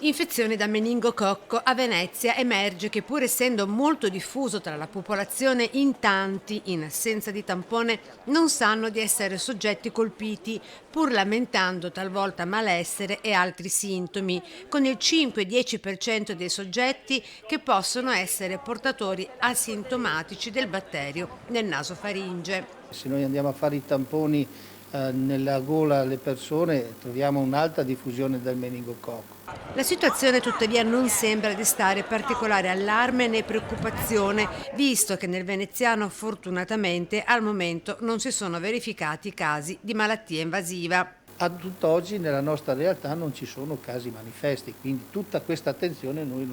Infezione da meningococco a Venezia emerge che pur essendo molto diffuso tra la popolazione in tanti, in assenza di tampone, non sanno di essere soggetti colpiti, pur lamentando talvolta malessere e altri sintomi, con il 5-10% dei soggetti che possono essere portatori asintomatici del batterio nel nasofaringe. Se noi andiamo a fare i tamponi nella gola alle persone troviamo un'alta diffusione del meningococco. La situazione tuttavia non sembra destare particolare allarme né preoccupazione, visto che nel veneziano fortunatamente al momento non si sono verificati casi di malattia invasiva. A tutt'oggi nella nostra realtà non ci sono casi manifesti, quindi tutta questa attenzione noi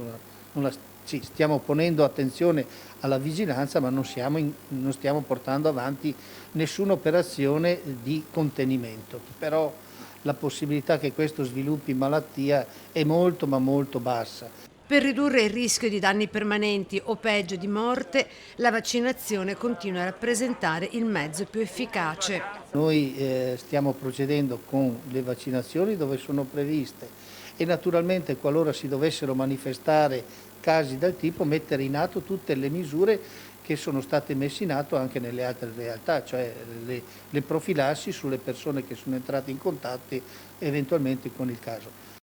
ci stiamo ponendo attenzione alla vigilanza, ma non stiamo portando avanti nessuna operazione di contenimento. Però la possibilità che questo sviluppi malattia è molto ma molto bassa. Per ridurre il rischio di danni permanenti o peggio di morte, la vaccinazione continua a rappresentare il mezzo più efficace. Noi stiamo procedendo con le vaccinazioni dove sono previste e naturalmente qualora si dovessero manifestare casi del tipo mettere in atto tutte le misure che sono state messe in atto anche nelle altre realtà, cioè le profilassi sulle persone che sono entrate in contatto eventualmente con il caso.